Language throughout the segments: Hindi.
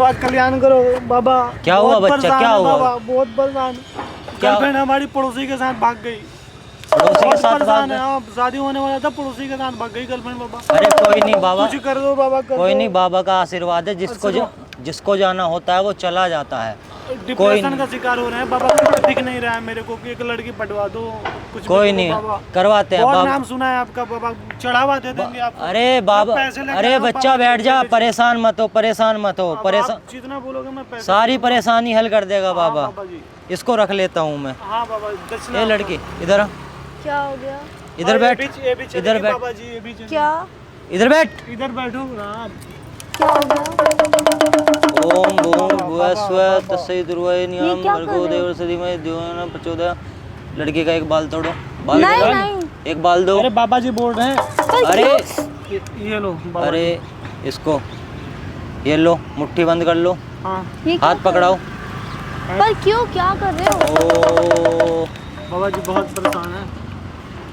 बाबा कल्याण करो बाबा। क्या हुआ बच्चा, क्या हुआ? बाबा बहुत परेशान। गर्लफ्रेंड हमारी पड़ोसी के साथ भाग गई। पड़ोसी के साथ भाग गई? हाँ, शादी होने वाला था, पड़ोसी के साथ भाग गई गर्लफ्रेंड बाबा। अरे कोई नहीं बाबा, कुछ कर दो बाबा, कर कोई दो। नहीं, बाबा का आशीर्वाद है, जिसको जाना होता है वो चला जाता है। डिप्रेशन का शिकार हो रहे हैं बाबा, कुछ दिख नहीं रहा है मेरे को कि एक लड़की पटवा दो, कुछ कोई भी नहीं, बाबा। करवाते हैं बहुत बाबा। नाम सुना है आपका बाबा, चढ़ावा दे देंगे आप। अरे बाबा, अरे बच्चा बैठ जा, परेशान मत हो, परेशान मत हो, परेशान, जितना बोलोगे मैं पैसे सारी परेशानी हल कर देगा बाबा। जी। इसको रख लेता हूँ मैं। हाँ बाबा, दक्षिणा। ये लड़की इधर आ, क्या हो गया? इधर बैठ, ये भी चलेगी इधर बैठ, बाबा जी, ये भी चलेगी। क्या इधर बैठ। इधर बैठो ना। क्या हो गया? ओम भूम भुवस्वः तस्सैर्वरेण्यं ये क्या कर भर्गो रहे हो? देवस्य धीमहि प्रचोदयात्। लड़की का एक बाल तोड़ो, बाल नहीं निकाल। नहीं, एक बाल दो। अरे बाबा जी बोल रहे हैं। अरे ये लो बाबा अरे इसको ये लो, मुट्ठी बंद कर लो, जी। हाँ ये क्या हाथ पकड़ाओ। पर क्यों, क्या कर रहे हो? ओ बाबा जी बहुत परेशान है।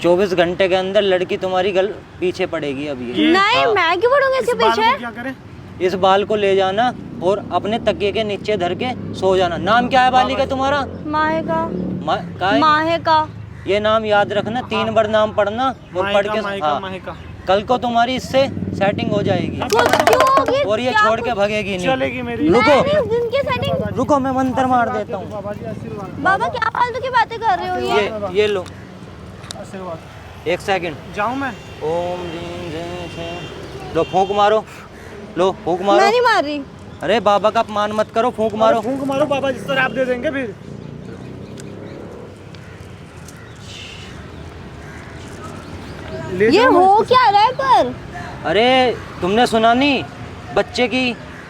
24 घंटे के अंदर लड़की तुम्हारी पीछे पड़ेगी अब ये। नहीं, हाँ। मैं क्यों पढ़ूंगी इसके इस बाल पीछे? को क्या करें? इस बाल को ले जाना और अपने तकिए के नीचे धर के सो जाना। नाम क्या है बालिका तुम्हारा? माहे का, का है? माहे का। ये नाम याद रखना, 3 बार नाम पढ़ना और पढ़ के माहिका, हाँ, माहिका। कल को तुम्हारी इससे सेटिंग हो जाएगी कुछ क्यों होगी? और ये क्या छोड़ कुछ? के भगेगी नहीं। चलेगी मेरी। रुको। मैं नहीं, जिनकी सेटिंग। रुको, मैं मंत्र मार देता हूँ। बाबा जी आशीर्वाद, बाबा क्या फालतू की बातें कर रहे हो ये? ये लो, आशीर्वाद। 1 सेकंड। जाऊं मैं? ओम ह्रीं ह्रीं श्रीं। लो फूंक मारो, लो फूंक मैं मारो। नहीं मार रही। अरे बाबा का अपमान मत करो, फूंक मारो। फूंक मारो बाबा, जिस तरह आप दे देंगे फिर। ले ये जाऊं मैं हो इसको? क्या रहा है पर? अरे तुमने सुना नहीं, बच्चे की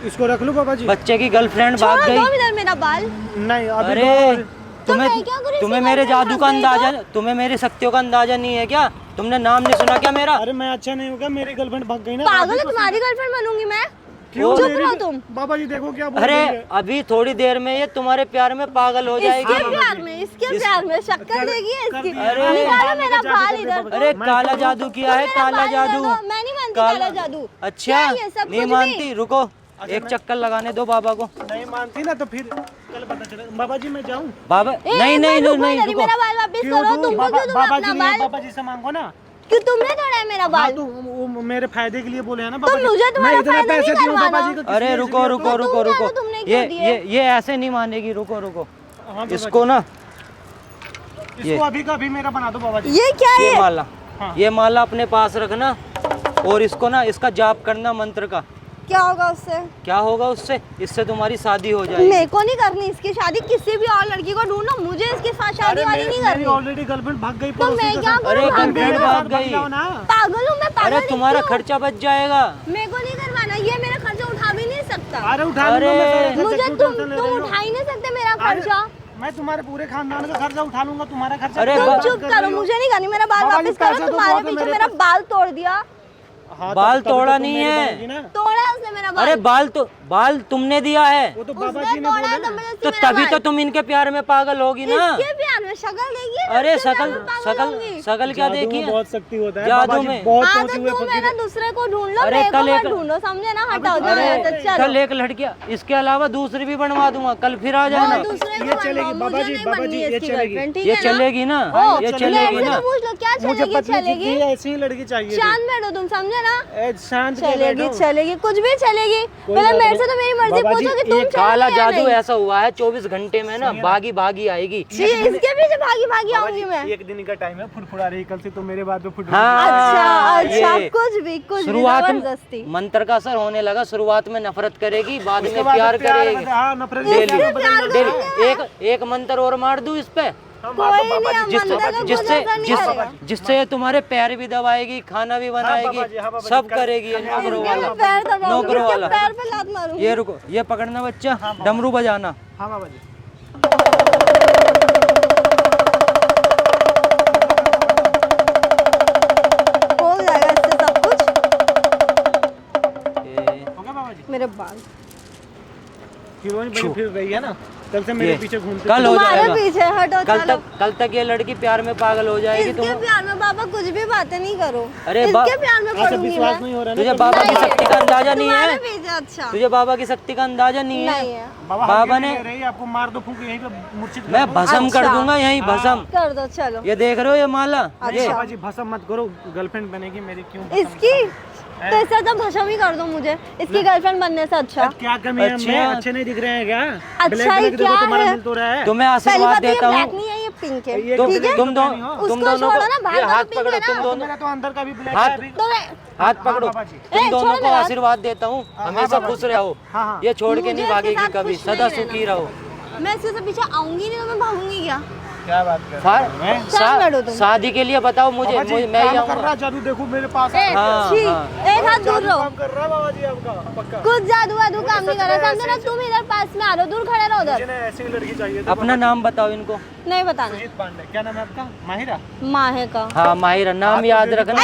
इसको रख लो बाबा जी। बच्चे की गर्लफ्रेंड भाग छोड़ दो गई। इधर मेरा बाल। नहीं अभी अरे तो मैं क्या करूं? तुम्हें इसके मेरे गर्लफ्रेंड जादू का भाग गई तो? अंदाजा, तुम्हें मेरी शक्तियों का अंदाजा नहीं है क्या? तुमने नाम नहीं सुना क्या मेरा? अरे मैं अच्छा नहीं होगा, मेरी गर्लफ्रेंड भाग गई ना। पागल है, तुम्हारी गर्लफ्रेंड बनूंगी मैं? क्यों? चुप मेरी रहो भी- तुम। बाबा जी देखो क्या बोल अरे रही है। अभी थोड़ी देर में ये तुम्हारे प्यार में पागल हो जाएगी। इसके प्यार में, इसके प्यार में शक्कर देगी है इसकी। अरे निकालो मेरा बाल इधर। अरे काला जादू किया है, मेरा काला बाल जादू। इधर दो, मैं नहीं मानती काला जादू। अच्छा क्या ये सब नहीं कुछ भी? मानती? रुको, एक चक्कर लगाने दो बाबा को। नहीं मानती ना तो फिर कल पता चलेगा। बाबा जी मैं जाऊं? बाबा ए, नहीं एक नहीं बार रुको नहीं इधर ही, रुको। मेरा बाल वापस करो। तुमको बाबा क्यों दूं बाबा अपना जी बाल? बाबा जी से मांगो ना। क्यों तुमने तोड़ा है मेरा हाँ बाल? तो वो मेरे फायदे के लिए बोले हैं ना तो बाबा जी। मुझे तुम्हारा मैं इतने फायदा पैसे नहीं दूं बाबा करवाना। जी को किस अरे लिए रुको इसलिए रुको रुको तुम रुको, जानो तुमने क्यों दिए? ये ऐसे नहीं मानेगी। रुको रुको, हाँ बाबा इसको ना जी। इसको अभी का अभी मेरा बना दो बाबा जी। ये क्या ये है? माला, हाँ। ये माला अपने पास रखना और इसको ना इसका जाप करना मंत्र का। क्या होगा उससे? क्या होगा उससे? इससे तुम्हारी शादी हो जाएगी। मेरे को नहीं करनी इसकी शादी, किसी भी और लड़की को ढूंढो, मुझे इसके साथ शादी वाली नहीं मेरी करनी। ऑलरेडी गर्लफ्रेंड भाग गई तो पड़ोसी मैं के क्या साथ। अरे करूं? भाग गर्लफ्रेंड गई तो? भाग गई। जाओ ना। पागल हूँ मैं, पागल अरे नहीं तुम्हारा क्यों? खर्चा बच जाएगा। मेरे को नहीं करवाना, ये मेरा खर्चा उठा भी नहीं सकता। अरे उठा अरे, लूंगा मैं सारा खर्चा, मुझे क्यों टेंशन ले तुम रही हो? उठा ही नहीं सकते मेरा अरे, खर्चा। मैं तुम्हारे पूरे खानदान का खर्चा उठा लूंगा, तुम्हारा खर्चा अरे क्या तुम बात चुप कर करो, रही हो? मुझे नहीं करनी, मेरा बाल बाबा जी, वापस पैसा करो। तो तुम्हारे बहुत है पीछे मेरे मेरा पास। बाल तोड़ दिया। हाँ, बाल तभी तो तोड़ा तुम नहीं मेरी है। बनेगी ना। तोड़ा उसने मेरा बाल। अरे बाल तुमने दिया है, वो तो बाबा उसने जी ने तोड़ा बोला तो ना। मुझे तो मेरा तभी तो बाल। तुम इनके प्यार में पागल होगी ना। इसके प्यार में शक्ल देखिए। अरे इसके प्यार शकल में पागल शकल होंगी। शकल क्या जादू देखी में है? बहुत शक्ति होता है। जादू बाबा जी में। बहुत हाँ पहुंचे तो हुए तुम फकीर मेरा हैं। दूसरे को ढूंढ लो, अरे मेरे को कल मत एक- ढूंढो, समझे ना? हटाओ अभी- जाओ अरे यहाँ से, चलो। कल एक लड़की, इसके अलावा दूसरी भी बनवा दूंगा, कल फिर आ जाना। वो दूसरे को ये चलेगी, बनवाओ, बाबा मुझे जी, नहीं बाबा बननी जी, है ये इसकी चलेगी। गर्लफ्रेंड, ठीक ये है ना? चलेगी ना, ओ, ये चलेगी चलेगी ना? ना। तो पूछ लो क्या मुझे चलेगी? पतली चलेगी। चिट्ठी ऐसी ही लड़की चाहिए थी। शांत बैठो तुम, समझे ना? शांत के चलेगी बैठो। चलेगी, कुछ भी चलेगी। कोई पहले बात मेरे नहीं। से तो मेरी मर्जी बाबा जी, पूछो कि तुम ये काला चलोगे या जादू नहीं? ऐसा हुआ है 24 घंटे में ना भागी भागी आएगी। जी, इसके पीछे भागी भागी बाबा आऊंगी जी, मैं। एक दिन का टाइम है, फुड़फुड़ा रही कल से तो मेरे बाद में फुड़फुड़ा। हाँ, अच्छा, ये कुछ भी शुरुआत जबरदस्ती। मंत्र का असर होने लगा। शुरुआत में नफरत करेगी, बाद उसके में बाद प्यार करेगी। हाँ, नफरत डेली प्यार में बदल डेली जाता है। एक मंत्र और मार दूं इस पे, हाँ, कोई बाबा नहीं, जी, हम जिससे मंदिर का जिससे पूजा नहीं जिस करेगा। जिससे ये तुम्हारे पैर भी दबाएगी, खाना भी बनाएगी, बाबा जी, हाँ, बाबा सब जी, करेगी ये नौकरों इसके वाला। मैं पैर दबाऊंगी, नौकरों इसके वाला। पैर पे लात मारूंगी। ये रुको, ये पकड़ना बच्चा, डमरू बजाना। हाँ बाबा जी। हो जाएगा इससे सब कुछ। ये हो गया बाबा जी। मेरे बाल हीरोइन बनी फिर रही है ना। कल से मेरे ये पीछे घूमते कल हो तुम्हारे जाएगा। पीछे हटो, चलो। कल तक ये लड़की प्यार में पागल हो जाएगी। इसके तुम प्यार में बाबा कुछ भी बातें नहीं करो। अरे इसके प्यार में ऐसा पड़ूंगी विश्वास मैं। नहीं हो रहा है तुझे ना बाबा की नहीं। शक्ति का अंदाजा नहीं तुम्हारे है? पीछे, अच्छा तुझे बाबा की शक्ति का अंदाजा नहीं नहीं है? है। बाबा ने रही आपको मार दो फूंक यहीं पे मूर्छित मैं भस्म कर अच्छा। दूंगा यहीं भस्म। कर दो, चलो। ये देख रहे हो ये माला? ये बाबा जी भस्म मत करो, गर्लफ्रेंड बनेगी मेरी, क्यों भस्म इसकी तो इससे तो भस्म ही कर दो मुझे, इसकी गर्लफ्रेंड बनने से अच्छा। अब क्या कमी है? अच्छा। मैं अच्छे नहीं दिख रहे हैं क्या? अच्छा ब्लैक ही ब्लैक देखो, क्या तुम्हारा है? मिल तो रहा है। तुम्हें पहली आशीर्वाद बात तो ये देता ब्लैक हूँ। नहीं है, ये पिंक है। ये ठीक है, तुम उसको दोनों छोड़ो ना, को बाहर ये का हाथ पिंक पकड़ो, है तुम ना। दोनों मेरा तो अंदर का भी ब्लैक हाथ है अभी। तो मैं हाथ पकड़ो। बाबा जी। तुम ए, दोनों छोड़ को मेरा हाथ। आशीर्वाद देता हूँ, हमेशा बाबा खुश जी। रहो। हाँ, हाँ। ये छोड़ के मुझे नहीं इसके भागेगी साथ कभी, खुश नहीं सदा रहना। सुखी रहो। मैं इसके साथ पीछे आऊंगी नहीं तो मैं भागूंगी क्या? क्या बात कर रहे हैं? शांत बैठो तुम। शादी के लिए बताओ मुझे, बाबा जी, मैं ही काम कर आऊंगा। रहा जादू, देखो मेरे पास ए, हाँ, छी, हाँ। एक हाथ दूर रहो। काम कर रहा है बाबा जी आपका पक्का। कुछ जादू वादू काम नहीं कर रहा, समझो ना। तुम इधर पास में आ रहो, दूर खड़े रहो मुझे उधर। ना ऐसी लड़की चाहिए थी। अपना नाम बताओ इनको। नहीं बताना। सुजीत पांडे, क्या नाम है आपका? माहिरा। माहे का हाँ माहिरा, नाम याद रखना।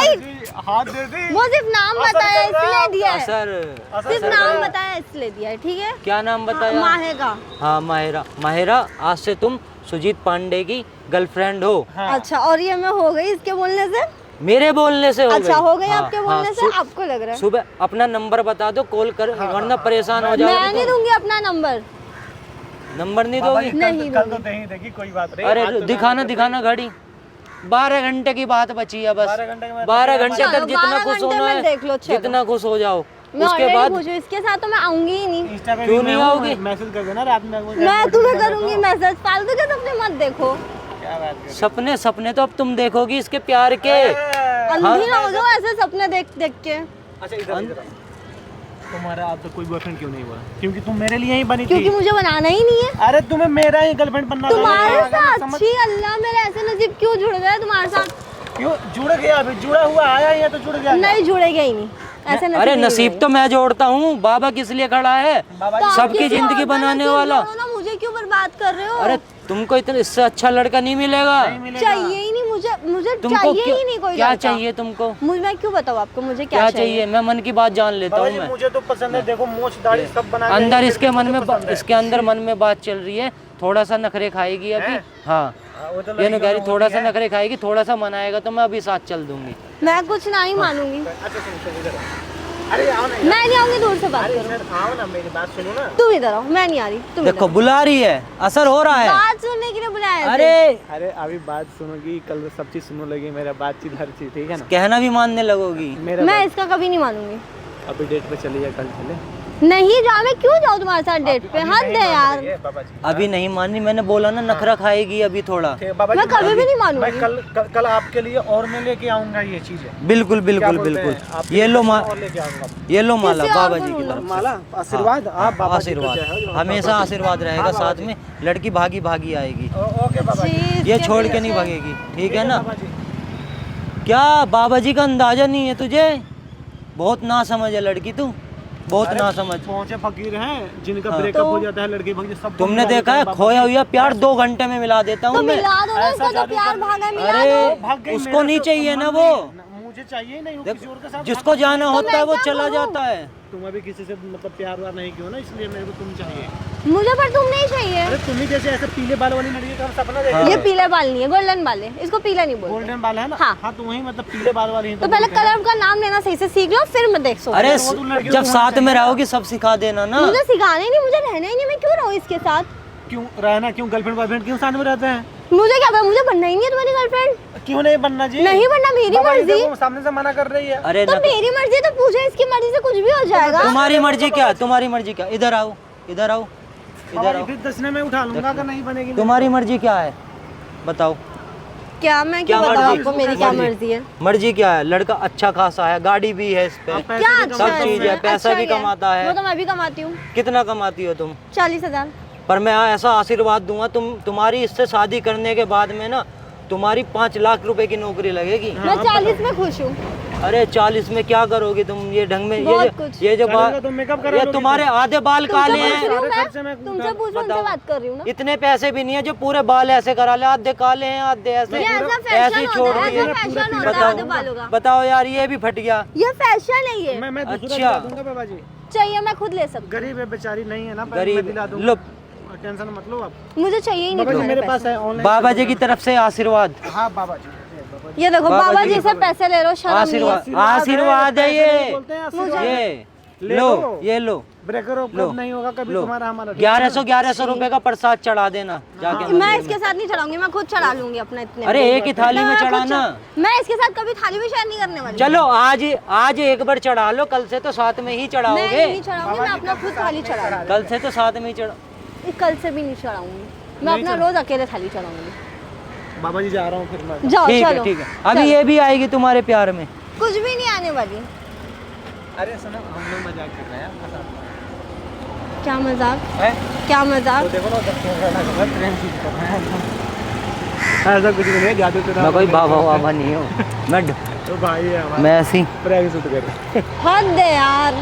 हाथ दे दी। वो सिर्फ नाम असर बताया कर रहा है इसलिए दिया है, असर सिर्फ नाम बताया इसलिए दिया है, ठीक है? क्या नाम बताया? माहे का। हाँ माहिरा। माहिरा, आज से तुम सुजीत पांडे की गर्लफ्रेंड हो। हाँ। अच्छा, और ये मैं हो गई इसके बोलने से? मेरे बोलने से हो अच्छा, गई। हो गई हाँ, आपके हाँ, बोलने से? आपको लग रहा है? सुबह अपना नंबर बता दो, कॉल कर, वरना परेशान हो मैं जाओगे नहीं तुम। दूंगी अपना नंबर। नंबर नहीं बाबा दोगी? जी, नहीं कल तो दूंगी। दही देखी, कोई बात नहीं। अरे आज तो दिखाना दिखाना घड़ी। 12 घंटे की बात बची है बस। 12 घंटे के बाद 12 घंटे चलो, तक जितना 12 खुश घंटे होना में है, देख लो, चलो। जितना खुश हो जाओ। मैं उसके ऑलरेडी बाद खुश हूँ, इसके साथ तो मैं आऊंगी ही नहीं। इंस्टा पे क्यों भी नहीं मैं हूँ, आओगी? मैसेज कर देना रात में। मैं तुम्हें करूंगी मैसेज, फालतू के सपने मत देखो। क्या बात कर सपने सपने तो अब तुम देखोगी इसके प्यार के। रहे हैं? अंधी ना हो जाओ ऐसे सपने देख देख के। अच्छा इधर इधर आओ। तुम्हारा अब तक कोई बॉयफ्रेंड क्यों नहीं हुआ? क्योंकि तुम मेरे लिए ही बनी क्योंकि थी। मुझे बनाना ही नहीं है अरे तुम्हें मेरा ही गर्लफ्रेंड बनना था। तुम्हारे मैं साथ। समझ- छी अल्लाह, मेरे ऐसे नसीब क्यों जुड़ गए तुम्हारे साथ? क्यों जुड़ गया? अभी जुड़ा हुआ आया ही है तो जुड़ गया। नहीं जुड़ेगा ही नहीं, ऐसे नसीब अरे नहीं नसीब जुड़ेगा। तो मैं जोड़ता हूँ, बाबा किस लिए खड़ा है? बाबा तो जी आप सबकी किसी जिंदगी और का बनाने नसीब वाला। जोड़ो ना, मुझे क्यों बर्बाद कर रहे हो? अरे तुमको इतना इससे अच्छा लड़का नहीं मिलेगा। नहीं मिलेगा। चाहिए ही नहीं मुझे, मुझे तुमको चाहिए ही नहीं कोई क्या लड़का। चाहिए तुमको? मुझे, मैं क्यों बताऊँ आपको मुझे क्या चाहिए? मैं मन की बात जान लेता बाबा हूँ जी मैं। मुझे तो पसंद है, देखो मूंछ दाढ़ी सब बना के अंदर है, इसके मन में मुझे पसंद है। इसके अंदर मन में बात चल रही है, थोड़ा सा नखरे खाएगी अभी। हैं? हाँ हाँ, वो तो ये नहीं कह रही, लड़की थोड़ा सा होती है। नखरे खाएगी, थोड़ा सा मनाएगा तो मैं अभी साथ चल दूंगी। मैं कुछ ना ही मानूंगी। अच्छा सुनो इधर आओ। अरे आओ ना यार। मैं नहीं आऊंगी, दूर से बात अरे करो। इधर आओ ना, मेरी बात सुनो ना। तुम इधर आओ, मैं नहीं आ रही, तुम देखो बुला रही है, असर हो रहा है। बात सुनने के लिए बुलाया है अरे अरे अभी बात सुनोगी, कल सब चीज सुनो लगी, मेरा बातचीत हर चीज, ठीक है ना? कहना भी मानने लगोगी। मेरा मैं इसका कभी नहीं मानूंगी। अभी डेट पे चलिए, कल चले। नहीं जाओ, मैं क्यों जाऊँ तुम्हारे साथ डेट पे? अभी हद नहीं है मान यार। रही है, बाबा जी। अभी नहीं माननी, मैंने बोला ना नखरा खाएगी अभी थोड़ा। ठीक है, बाबा मैं जी, कभी भी नहीं मानूंगी। मैं कल आपके लिए और मैं लेके आऊंगा ये चीजें। बिल्कुल क्या बिल्कुल बोलते बिल्कुल। हैं? आपके ये लो लिए और लेके आऊंगा। ये लो माला किसी और बाबा को जी की ढूंढो। तरफ से। माला आशीर्वाद, आप बाबा जी को आशीर्वाद, जय हो। हमेशा आशीर्वाद रहेगा हाँ, बाबा साथ में। लड़की भागी भागी आएगी, ओके बाबा जी। जी, ये इसके छोड़ के पीछे- नहीं भागेगी, ठीक है ना? बाबा जी। क्या बाबा जी का अंदाजा नहीं है तुझे? बहुत ना समझ है लड़की तू, बहुत अरे ना समझ। पहुंचे फकीर हैं जिनका हाँ। ब्रेकअप तो- हो जाता है, लड़की भग सब तुमने देखा है खोया हुआ प्यार 2 घंटे में मिला देता तो हूँ मैं। मिला दो ना, ऐसा इसका जो जादू प्यार कर- भागा है, मिला अरे दो। भाग गई, उसको मेरा नहीं तो चाहिए ना मन वो। नहीं- मुझे चाहिए ही नहीं, वो देख, किसी और के साथ जिसको भाग- जाना होता मैं है वो क्या चला करूं? जाता है। तुम अभी किसी से मतलब प्यार व्यार नहीं किया ना, इसलिए मेरे को तुम चाहिए। मुझे पर तुम नहीं चाहिए। अरे तुम ही जैसे ऐसे पीले बाल वाली लड़की का हम सपना देख हाँ। ये पीले बाल नहीं है, गोल्डन बाल है, इसको पीला नहीं बोलते। गोल्डन बाल है ना? हाँ। हाँ तो वही मतलब पीले बाल वाली ही तो पहले बोलते हैं। कलर का नाम लेना सही से सीख लो, फिर मैं देख अरे वो तो लड़कियों जब को साथ होना में रहोगी सब सिखा देना ना। मुझे सिखाना ही नहीं, मुझे रहना ही नहीं, मैं क्यों रहूँ इसके साथ? क्यों रहना, क्यों गर्लफ्रेंड बॉयफ्रेंड क्यों साथ में रहते हैं? मुझे क्या पता, मुझे बनना ही नहीं है तुम्हारी गर्लफ्रेंड। क्यों नहीं बनना जी? नहीं बनना, मेरी बाबा जी मर्जी। देखो, सामने से मना कर रही है। अरे तो ना, मेरी मर्जी तो पूछे, इसकी मर्जी से कुछ भी हो जाएगा। तुम्हारी मर्जी क्या? तुम्हारी मर्जी क्या? इधर आओ, इधर आओ, बाबा इधर जी आओ। फिर दसने में उठा लूंगा अगर नहीं बनेगी। तुम्हारी मर्जी क्या है बताओ? क्या मैं क्यों क्या बताऊँ मर्जी? आपको मेरी क्या मर्जी है? मर्जी क्या है? लड़का अच्छा खासा है, गाड़ी भी है इस पे, आप पैसे क्या भी अच्छा सब कमाते है चीज हो। है, इसमें? पैसा अच्छा भी ही है। कमाता है। वो तो मैं भी कमाती हूँ, कितना कमाती हो तुम? 40,000। पर मैं ऐसा आशीर्वाद दूंगा, तुम्हारी इससे शादी करने के बाद में ना तुम्हारी 5 लाख रुपए की नौकरी लगेगी। मैं 40 में खुश हूँ। अरे 40 में क्या करोगी तुम? ये ढंग में बहुत कुछ। ये जो चलेगा तो मेकअप करा ये लोगी तुम्हारे आधे बाल काले तुमसे पूछ हैं। रही हूँ सारे खर्चे मैं, मैं तुमसे पूछ रही हूँ, बताओ। उनसे बात कर रही हूँ ना। इतने पैसे भी नहीं है जो पूरे बाल ऐसे करा ले, आधे काले हैं आधे ऐसे ये ऐसा ऐसे फैशन ही होता छोड़ है, दिए। ऐसा फैशन होता है बताओ आधे बालों का। बताओ यार, ये भी फट गया। ये फैशन है ये। मैं दूसरा अच्छा। दिला दूंगा बाबा जी। चाहिए मैं खुद ले सकती गरीब है बेचारी, नहीं है ना, मैं गरीब दिला दूंगा। लो टेंशन मत लो आप। मुझे चाहिए ही नहीं बाबा जी तुम्हारे मेरे पास पैसे। है ऑनलाइन। बाबा जी की तरफ से आशीर्वाद। हाँ बाबा जी, बाबा जी। ये देखो बाबा बाबा जी जी से पैसे ले रहे हो, शर्म नहीं आशीर्वाद है? आशीर्वाद है पैसे ये। नहीं बोलते हैं, आशीर्वाद है। ये ले लो, लो। ये लो, ब्रेकर लो, कब नहीं होगा कभी लो। तुम्हारा हमारा। 1100 रुपए का प्रसाद चढ़ा देना जाके मैं मंदिर इसके में। साथ नहीं चढ़ाऊंगी, मैं खुद चढ़ा लूंगी अपने इतने अरे में। एक ही थाली में मैं खुद चढ़ाना। मैं इसके साथ कभी थाली भी शेयर नहीं करने वाली। चलो आज एक बार चढ़ा लो, कल से तो साथ में ही मैं चढ़ाओगे। नहीं चढ़ाऊंगी, मैं अपना खुद थाली चढ़ाऊंगी। कल से तो साथ में ही चढ़ा। कल से भी नहीं चढ़ाऊंगी, मैं अपना रोज अकेले थाली चढ़ाऊंगी। बाबा जी जा रहा हूँ फिर मैं। जाओ ठीक है चलो। ठीक है, अभी ये भी आएगी तुम्हारे प्यार में। कुछ भी नहीं आने वाली। अरे सुनो हम लोग मजाक कर रहे हैं। क्या मजाक, हैं? क्या मजाक? तो देखो ना ट्रेन की ऐसा कुछ नहीं है, जादू तो मैं कोई बाबा वाबा नहीं हूँ, मैं तो भाई है हमारा। मैं ऐसी प्रैक्टिस शूट कर रहे हैं। हद है यार।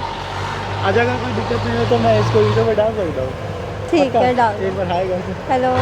आज अगर कोई दिक्कत नहीं हो तो मैं इसको वीडियो में डाल सकता हूँ। ठीक है डाल। एक बार हाय कर। हेलो।